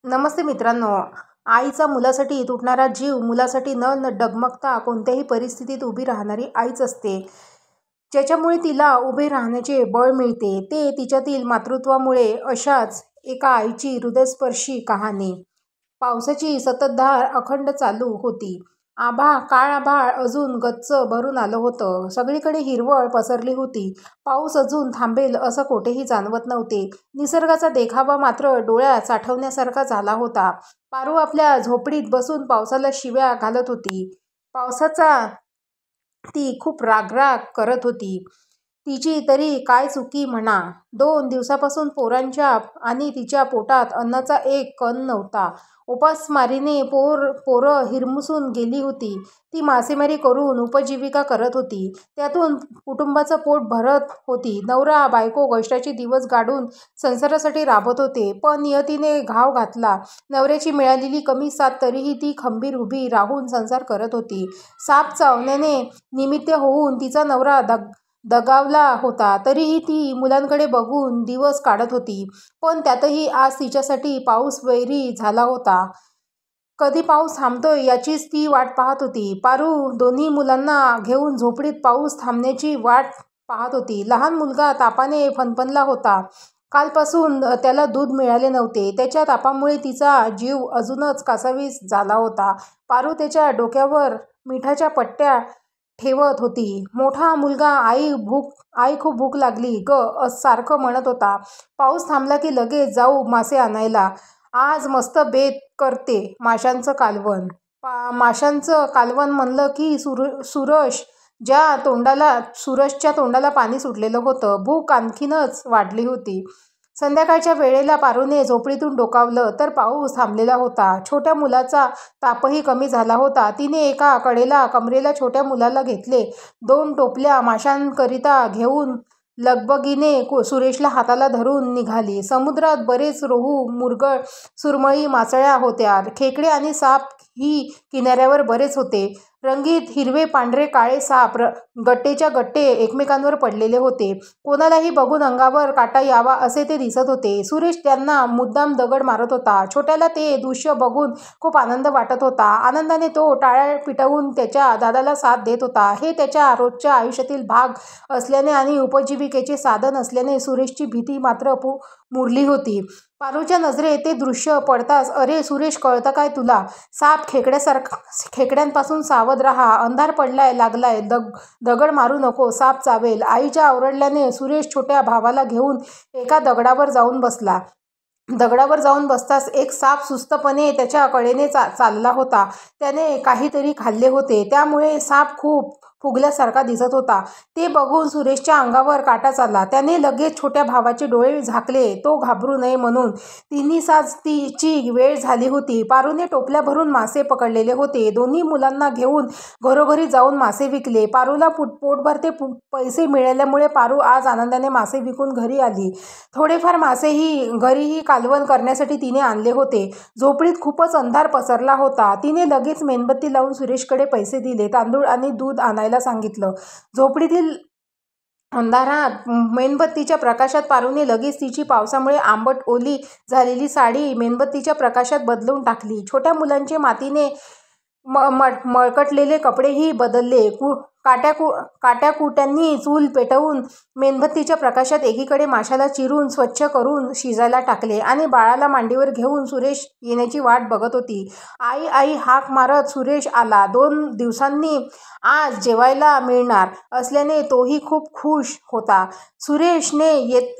नमस्ते मित्रांनो. आईचा मुलासाठी तुटणारा जीव, मुलासाठी न डगमगता कोणत्याही परिस्थितीत उभी राहणारी आईच असते. ज्याच्यामुळे तिला उभे राहण्याचे बळ मिळते ते तिच्यातील मातृत्वामुळे. अशाच एका आईची हृदयस्पर्शी कहाणी. पावसाची संततधार अखंड चालू होती. काळ आभाळ अजून गच्च भरून आलं होतं. सगळीकडे हिरवळ पसरली होती. पाऊस अजून थांबेल असं कोठेही जाणवत नव्हते. निसर्गाचा देखावा मात्र डोळ्यात साठवण्यासारखा झाला होता. पारू आपल्या झोपडीत बसून पावसाला शिव्या घालत होती. पावसाचा ती खूप राग करत होती. तिची तरी काय चुकी म्हणा. 2 दिवसापासून पोरांच्या आणि तिच्या पोटात अन्नाचा एक कण नव्हता. उपासमारीने पोरं हिरमुसून गेली होती. ती मासेमारी करून उपजीविका करत होती. त्यातून कुटुंबाचं पोट भरत होती. नवरा बायको कष्टाचे दिवस गाडून संसारासाठी राबत होते. पण नियतीने घाव घातला. नवऱ्याची मिळालेली कमी साथ तरीही ती खंबीर उभी राहून संसार करत होती. साप चावण्याने निमित्त होऊन तिचा नवरा दगावला होता, तरीही ती मुलांकडे बघून दिवस काढत होती. पण त्यातही आज तिच्यासाठी पाऊस वैरी झाला होता. कधी पाऊस थांबतोय याचीच ती वाट पाहत होती. पारू दोन्ही मुलांना घेऊन झोपडीत पाऊस थांबण्याची वाट पाहत होती. लहान मुलगा तापाने फणफणला होता. कालपासून त्याला दूध मिळाले नव्हते. त्याच्या तापामुळे तिचा जीव अजूनच कासावीस झाला होता. पारू त्याच्या डोक्यावर मिठाच्या पट्ट्या ठेवत होती. मोठा मुलगा आई खूप भूक लागली ग सारखं म्हणत होता. पाऊस थांबला की लगेच जाऊ मासे आणायला. आज मस्त बेत करते माशांचं कालवण. माशांचं कालवण म्हणलं की सुरजच्या तोंडाला पाणी सुटलेलं होतं. भूक आणखीनच वाढली होती. संध्याकाळच्या वेळेला पारूने झोपडीतून डोकावलं तर पाऊस थांबलेला होता. छोट्या मुलाचा तापही कमी झाला होता. तिने एका कडेला कमरेला छोट्या मुलाला घेतले. 2 टोपल्या माशांकरिता घेऊन लगबगीने सुरेशला हाताला धरून निघाली. समुद्रात बरेच रोहू, मुरगळ, सुरमई, मासळ्या होत्या. खेकडे आणि साप ही किनाऱ्यावर बरेच होते. रंगीत हिरवे, पांढरे, काळे साप गट्टेच्या गट्टे एकमेकांवर पडलेले होते. कोणालाही बघून अंगावर काटा यावा असे ते दिसत होते. सुरेश त्यांना मुद्दाम दगड मारत होता. छोट्याला ते दृश्य बघून खूप आनंद वाटत होता. आनंदाने तो टाळ्या पिटवून त्याच्या दादाला साथ देत होता. हे त्याच्या रोजच्या आयुष्यातील भाग असल्याने आणि उपजीविकेचे साधन असल्याने सुरेशची भीती मात्र मुरली होती. पारूच्या नजरेत ते दृश्य पडताच, अरे सुरेश, कळतं काय तुला? साप खेकड्यांपासून सावध राहा. अंधार लागलाय. दगड मारू नको, साप चावेल. आईच्या ओरडल्याने सुरेश छोट्या भावाला घेऊन एका दगडावर जाऊन बसला. दगडावर जाऊन बसताच एक साप सुस्तपणे त्याच्या कडेने चालला होता. त्याने काहीतरी खाल्ले होते. त्यामुळे साप खूप फुगल्यासारखा दिसत होता. ते बघून सुरेशच्या अंगावर काटाच आला. त्याने लगेच छोट्या भावाचे डोळे झाकले, तो घाबरू नये म्हणून. 3:30ची वेळ झाली होती. पारूने टोपल्या भरून मासे पकडलेले होते. दोन्ही मुलांना घेऊन घरोघरी जाऊन मासे विकले. पारूला पोटभर ते पैसे मिळाल्यामुळे पारू आज आनंदाने मासे विकून घरी आली. थोडेफार मासेही घरीही कालवण करण्यासाठी तिने आणले होते. झोपडीत खूपच अंधार पसरला होता. तिने लगेच मेणबत्ती लावून सुरेशकडे पैसे दिले. तांदूळ आणि दूध आणायला सांगितलं. झोपडीतील अंधारात मेणबत्तीच्या प्रकाशात पारूने लगेच तिची पावसामुळे आंबट ओली झालेली साडी मेणबत्तीच्या प्रकाशात बदलून टाकली. छोट्या मुलांचे मातीने मळकटलेले कपडेही बदलले. काट्याकुट्यांनी चूल पेटवून मेणबत्तीच्या प्रकाशात एकीकडे माशाला चिरून स्वच्छ करून शिजायला टाकले आणि बाळाला मांडीवर घेऊन सुरेश येण्याची वाट बघत होती. आई आई हाक मारत सुरेश आला. 2 दिवसांनी आज जेवायला मिळणार असल्याने तोही खूप खुश होता. सुरेशने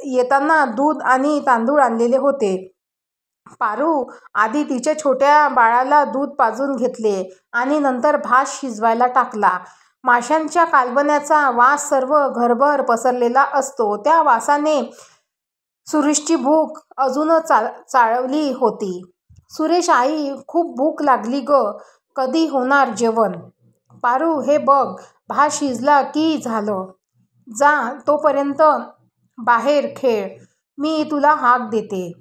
येताना दूध आणि तांदूळ आणलेले होते. पारू आधी तिच्या छोट्या बाळाला दूध पाजून घेतले आणि नंतर भात शिजवायला टाकला. माशांच्या कालवण्याचा वास सर्व घरभर पसरलेला असतो. त्या वासाने सुरेशची भूक अजूनच चाळवली होती. सुरेश, आई, खूप भूक लागली ग. कधी होणार जेवण? पारू, हे बघ, भात शिजला की झालं. जा तोपर्यंत बाहेर खेळ, मी तुला हाक देते.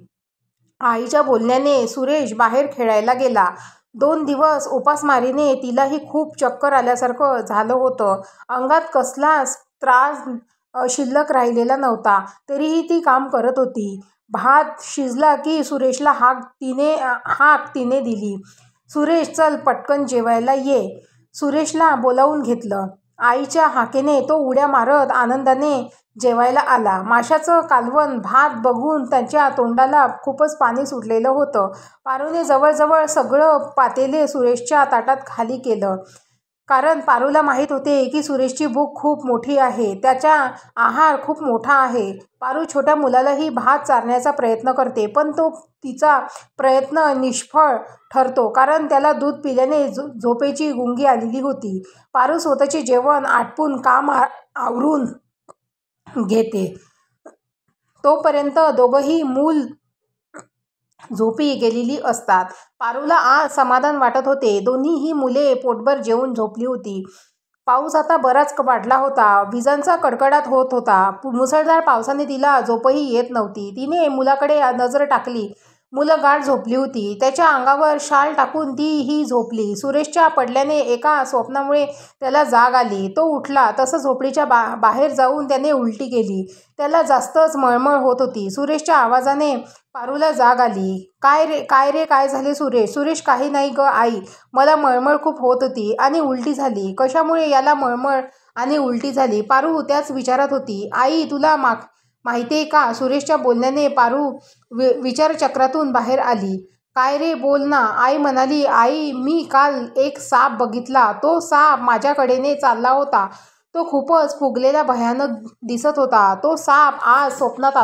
आईच्या बोलण्याने सुरेश बाहेर खेळायला गेला. 2 दिवस उपासमारीने तिलाही खूप चक्कर आल्यासारखं झालं होतं. अंगात कसलाच त्रास शिल्लक राहिलेला नव्हता. तरीही ती काम करत होती. भात शिजला की सुरेशला हाक तिने दिली. सुरेश, चल पटकन जेवायला ये. सुरेशला बोलावून घेतलं. आईच्या हाकेने तो उड्या मारत आनंदाने जेवायला आला. माशाचं कालवण भात बघून त्याच्या तोंडाला खूपच पाणी सुटलेलं होतं. पारूने जवळजवळ सगळं पातेले सुरेशच्या ताटात खाली केलं. कारण पारूला माहीत होते की सुरेशची भूक खूप मोठी आहे, त्याचा आहार खूप मोठा आहे. पारू छोट्या मुलालाही भात चारण्याचा प्रयत्न करते, पण तिचा प्रयत्न निष्फळ ठरतो, कारण त्याला दूध पिल्याने झोपेची गुंगी आलेली होती. पारू स्वतःचे जेवण आटपून काम आवरून घेते. तोपर्यंत दोघंही मूल झोपी गेलेली असतात. पारूला आज समाधान वाटत होते. दोन्हीही मुले पोटभर जेवून झोपली होती. पाऊस आता बराच वाढला होता. विजांचा कडकडाट होत होता. मुसळधार पावसाने तिला झोपही येत नव्हती. तिने मुलाकडे नजर टाकली. मुलं गाढ झोपली होती. त्याच्या अंगावर शाल टाकून तीही झोपली. सुरेशच्या पडल्याने एका स्वप्नामुळे त्याला जाग आली. तो उठला. तसं झोपडीच्या बाहेर जाऊन त्याने उलटी केली. त्याला जास्तच मळमळ होत होती. सुरेशच्या आवाजाने पारूला जाग आली. काय रे काय झाले सुरेश? सुरेश, काही नाही ग आई, मला मळमळ खूप होत होती आणि उलटी झाली. कशामुळे याला मळमळ आणि उलटी झाली? पारू त्याच विचारात होती. आई, तुला माहितीये का? सुरेशच्या बोलण्याने पारू विचारचक्रातून बाहेर आली. काय रे, बोल ना. आई म्हणाली. आई, मी काल एक साप बघितला. तो साप माझ्याकडेने चालला होता. तो खूपच फुगलेला भयानक दिसत होता. तो साप आज स्वप्नात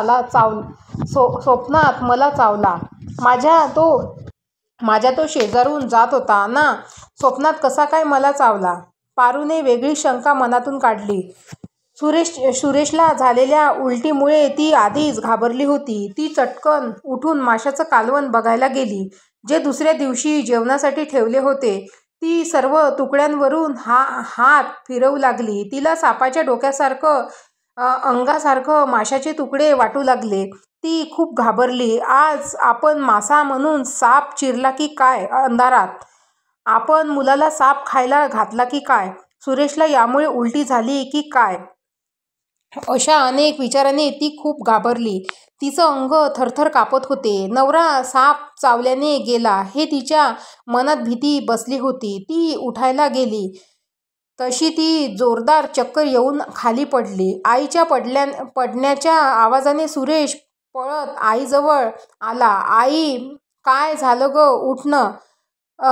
मला चावला. माझ्या तो शेजारून जात होता ना. स्वप्नात कसा काय मला चावला? पारूने वेगळी शंका मनातून काढली. सुरेशला झालेल्या उलटीमुळे ती आधीच घाबरली होती. ती चटकन उठून माशाचं कालवण बघायला गेली, जे दुसऱ्या दिवशी जेवणासाठी ठेवले होते. ती सर्व तुकड्यांवरून हात फिरवू लागली. तिला सापाच्या डोक्यासारखं, अंगासारखं माशाचे तुकडे वाटू लागले. ती खूप घाबरली. आज आपण मासा म्हणून साप चिरला की काय अंधारात? आपण मुलाला साप खायला घातला की काय? सुरेशला यामुळे उलटी झाली की काय? अशा अनेक विचारांनी ती खूप घाबरली. तिचं अंग थरथर कापत होते. नवरा साप चावल्याने गेला हे तिच्या मनात भीती बसली होती. ती उठायला गेली तशी ती जोरदार चक्कर येऊन खाली पडली. आईच्या पडण्याच्या आवाजाने सुरेश पळत आईजवळ आला. आई, काय झालं ग? उठ ना.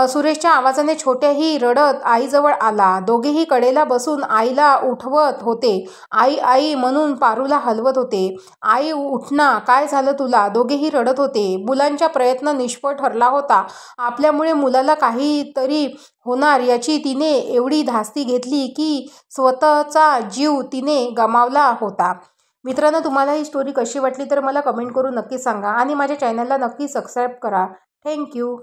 सुरेशच्या आवाजाने छोट्याही रडत आईजवळ आला. दोघेही कडेला बसून आईला उठवत होते. आई आई म्हणून पारूला हलवत होते. आई, उठ ना. काय झालं तुला? दोघेही रडत होते. मुलांचा प्रयत्न निष्फळ ठरला होता. आपल्यामुळे मुलाला काहीतरी होणार याची तिने एवढी धास्ती घेतली की स्वतःचा जीव तिने गमावला होता. मित्रांनो, तुम्हाला ही स्टोरी कशी वाटली तर मला कमेंट करून नक्की सांगा आणि माझ्या चॅनलला नक्की सबस्क्राईब करा. थँक्यू.